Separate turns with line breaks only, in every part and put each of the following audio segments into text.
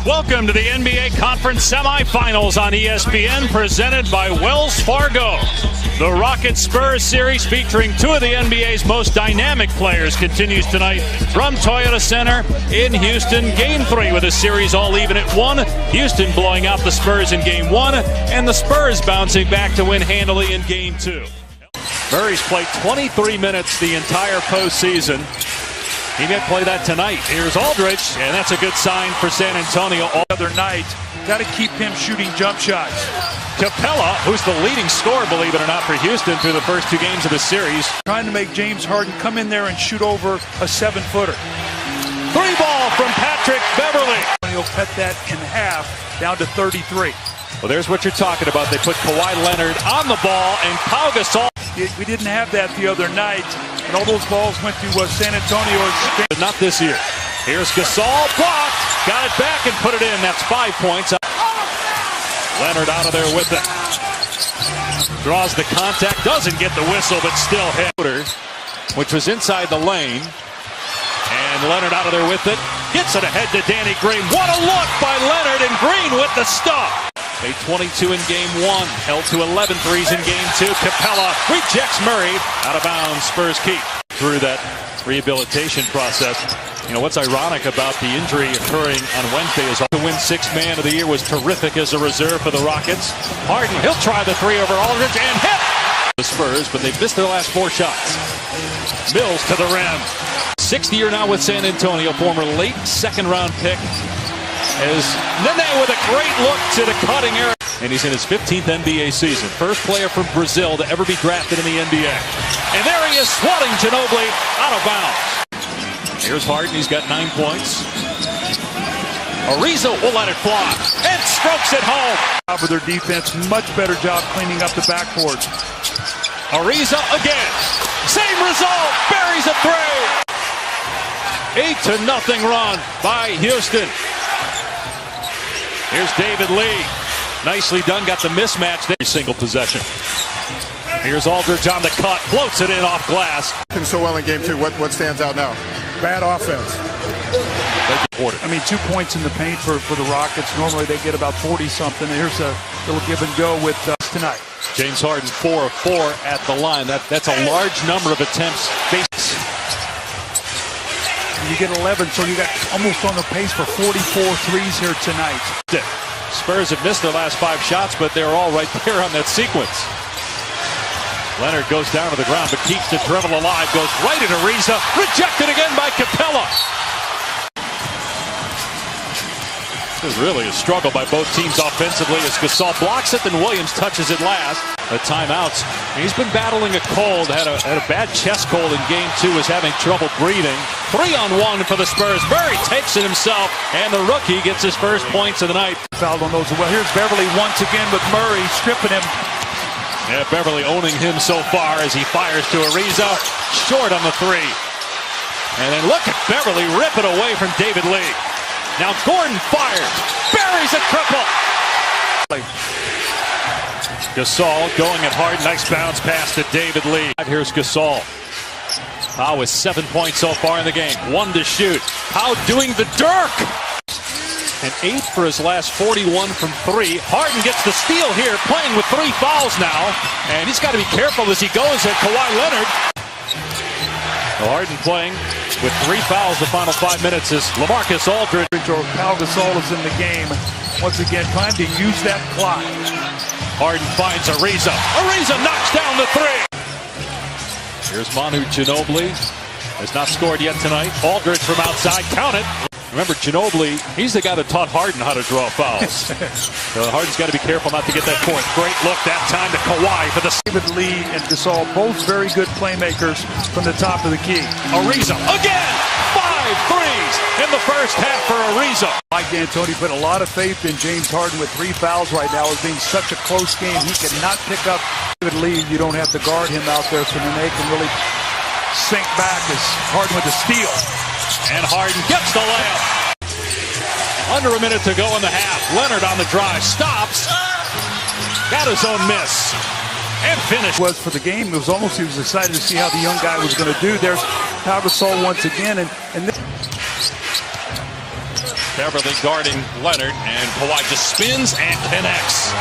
Welcome to the NBA Conference Semifinals on ESPN, presented by Wells Fargo. The Rockets-Spurs series, featuring two of the NBA's most dynamic players, continues tonight from Toyota Center in Houston. Game 3 with the series all even at 1. Houston blowing out the Spurs in Game 1, and the Spurs bouncing back to win handily in Game 2. Murray's played 23 minutes the entire postseason. He may play that tonight. Here's Aldridge, and that's a good sign for San Antonio.
The other night, got to keep him shooting jump shots.
Capella, who's the leading scorer, believe it or not, for Houston through the first 2 games of the series.
Trying to make James Harden come in there and shoot over a 7-footer.
3-ball from Patrick Beverley.
He'll cut that in half, down to 33.
Well, there's what you're talking about. They put Kawhi Leonard on the ball, and Pau Gasol.
We didn't have that the other night, and all those balls went to San Antonio.
Not this year. Here's Gasol, blocked, got it back and put it in. That's 5 points. Leonard out of there with it. Draws the contact, doesn't get the whistle, but still hit. Which was inside the lane. And Leonard out of there with it. Gets it ahead to Danny Green. What a look by Leonard, and Green with the stop. Made 22 in Game 1. Held to 11 threes in Game 2. Capella rejects Murray. Out of bounds. Spurs keep. Through that rehabilitation process. You know, what's ironic about the injury occurring on Wednesday is to win 6th Man of the Year was terrific as a reserve for the Rockets. Harden, he'll try the 3 over Aldridge and hit the Spurs, but they've missed their last 4 shots. Mills to the rim. 6th year now with San Antonio, former late 2nd-round pick. As Nene with a great look to the cutting area. And he's in his 15th NBA season. First player from Brazil to ever be drafted in the NBA. And there he is, swatting Ginobili out of bounds. Here's Harden, he's got 9 points. Ariza will let it fly and strokes it home.
For their defense, much better job cleaning up the backboard.
Ariza again. Same result, buries a 3. 8-0 run by Houston. Here's David Lee. Nicely done, got the mismatch there. Single possession. Here's Aldridge on the cut, floats it in off glass.
So well in Game 2, what stands out now?
Bad offense. I mean, 2 points in the paint for the Rockets. Normally they get about 40-something. Here's a little give and go with tonight.
James Harden 4 of 4 at the line. That's a large number of attempts.
You get 11, so you got almost on the pace for 44 threes here tonight.
Spurs have missed their last 5 shots, but they're all right there on that sequence. Leonard goes down to the ground, but keeps the dribble alive. Goes right at Ariza. Rejected again by Capella. This is really a struggle by both teams offensively as Gasol blocks it, then Williams touches it last. The timeouts. He's been battling a cold, had a bad chest cold in Game 2, was having trouble breathing. 3-on-1 for the Spurs. Murray takes it himself, and the rookie gets his first points of the night.
Fouled on those. Well, here's Beverley once again with Murray stripping him.
Yeah, Beverley owning him so far as he fires to Ariza. Short on the 3. And then look at Beverley rip it away from David Lee. Now Gordon fires, buries a triple. Gasol going at Harden, nice bounce pass to David Lee. Here's Gasol. Pau with 7 points so far in the game, 1 to shoot. Pau doing the Dirk. And 8 for his last 41 from 3. Harden gets the steal here, playing with 3 fouls now. And he's got to be careful as he goes at Kawhi Leonard. Harden playing with 3 fouls the final 5 minutes as LaMarcus Aldridge.
Pau Gasol is in the game. Once again, trying to use that clock.
Harden finds Ariza. Ariza knocks down the 3. Here's Manu Ginobili. Has not scored yet tonight. Aldridge from outside. Count it. Remember, Ginobili, he's the guy that taught Harden how to draw fouls. So Harden's got to be careful not to get that point. Great look that time to Kawhi for the...
David Lee and Gasol, both very good playmakers from the top of the key.
Ariza again! 5 threes in the first half for Ariza.
Mike D'Antoni put a lot of faith in James Harden with 3 fouls right now. As being such a close game, he cannot pick up David Lee. You don't have to guard him out there, so Nene can really sink back as Harden with the steal.
And Harden gets the layup. Under a minute to go in the half. Leonard on the drive. Stops. Got his own miss. And finish.
Was for the game. It was almost, he was excited to see how the young guy was going to do. There's Pau Gasol once again. And
Beverly guarding Leonard, and Kawhi just spins and connects.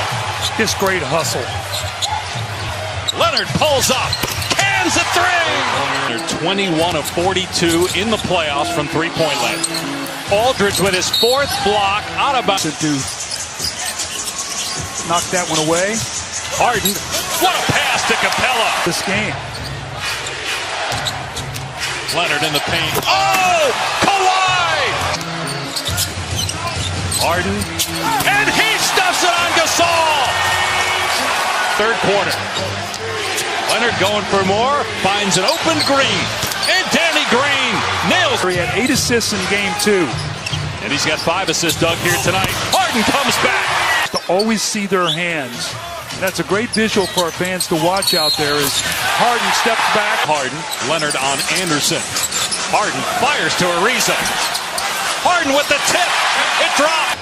Just great hustle.
Leonard pulls up, cans a three. 21 of 42 in the playoffs from three-point land. Aldridge with his fourth block out of bounds.
To knock that one away.
Harden, what a pass to Capella.
This game.
Leonard in the paint. Oh, Kawhi! Harden, and he stuffs it on Gasol. Third quarter. Leonard going for more, finds an open Green, and Danny Green nails.
He had 8 assists in game 2.
And he's got 5 assists, Doug, here tonight. Harden comes back.
To always see their hands. And that's a great visual for our fans to watch out there as Harden steps back.
Harden, Leonard on Anderson. Harden fires to Ariza. Harden with the tip. It dropped.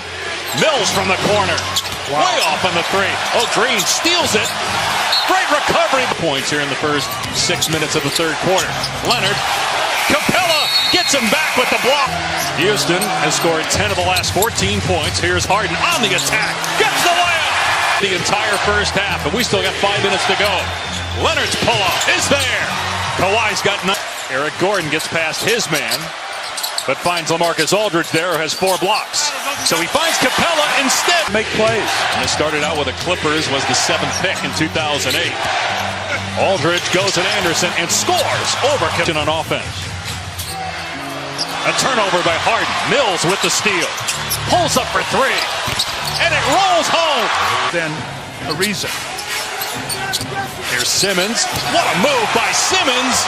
Mills from the corner.
Wow.
Way off on the three. Oh, Green steals it. Great recovery. Points here in the first 6 minutes of the third quarter. Leonard. Capella gets him back with the block. Houston has scored 10 of the last 14 points. Here's Harden on the attack. Gets the layup. The entire first half, and we still got 5 minutes to go. Leonard's pull-up is there. Kawhi's got 9. Eric Gordon gets past his man, but finds LaMarcus Aldridge there, who has 4 blocks. So he finds Capella instead.
Make plays.
And they started out with the Clippers, was the 7th pick in 2008. Aldridge goes at Anderson and scores over Kitchen on offense. A turnover by Harden. Mills with the steal. Pulls up for 3. And it rolls home.
Then Ariza.
Here's Simmons. What a move by Simmons.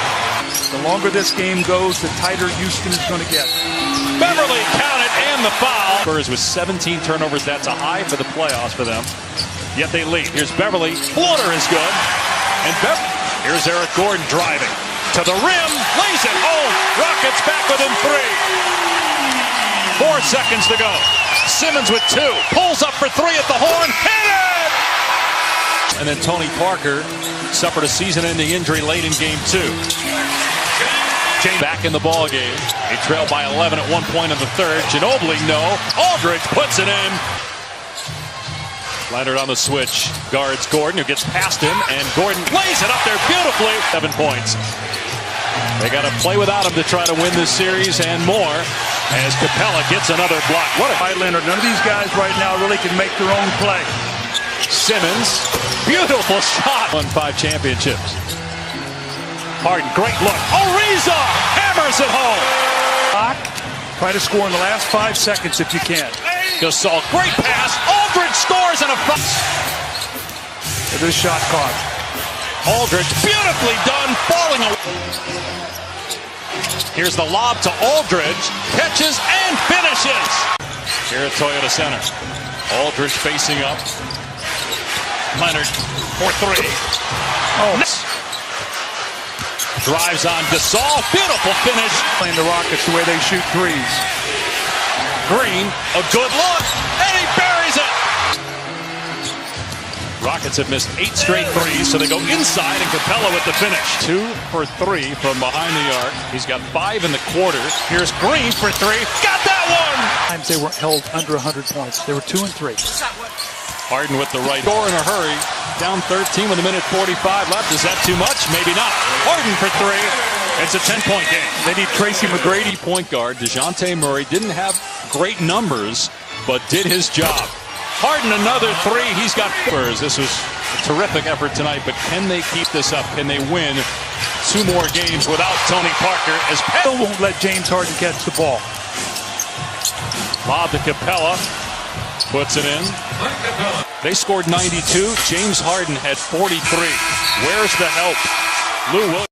The longer this game goes, the tighter Houston is going to get.
Beverly counted and the foul. Spurs with 17 turnovers. That's a high for the playoffs for them. Yet they lead. Here's Beverly. Floater is good. And here's Eric Gordon driving. To the rim. Lays it home. Rockets back within 3. 4 seconds to go. Simmons with 2. Pulls up for 3 at the horn. Hit it! And then Tony Parker suffered a season-ending injury late in game 2. James back in the ball game. They trailed by 11 at one point in the third. Ginobili, no. Aldridge puts it in. Leonard on the switch. Guards Gordon, who gets past him, and Gordon lays it up there beautifully. 7 points. They got to play without him to try to win this series and more as Capella gets another block. What a
Leonard. None of these guys right now really can make their own play.
Simmons, beautiful shot. Won 5 championships. Harden, great look. Ariza hammers it home.
Try to score in the last 5 seconds if you can.
Gasol, great pass. Aldridge scores and a foul.
This shot caught.
Aldridge, beautifully done, falling away. Here's the lob to Aldridge. Catches and finishes. Here at Toyota Center. Aldridge facing up. Leonard for 3. Oh. Drives on Gasol. Beautiful finish.
Playing the Rockets the way they shoot threes.
Green, a good look, and he buries it. Rockets have missed 8 straight threes, so they go inside, and Capella with the finish. 2 for 3 from behind the arc. He's got 5 in the quarter. Here's Green for 3. Got that one!
Times they were held under 100 points. They were 2 and 3.
Harden with the right. Score in a hurry. Down 13 with 1:45 left. Is that too much? Maybe not. Harden for 3. It's a 10-point game.
They need Tracy McGrady.
Point guard DeJounte Murray didn't have great numbers, but did his job. Harden another 3. He's got Spurs. This was a terrific effort tonight, but can they keep this up? Can they win 2 more games without Tony Parker? As
Still won't let James Harden catch the ball.
Lob to Capella. Puts it in. They scored 92. James Harden had 43. Where's the help? Lou Williams.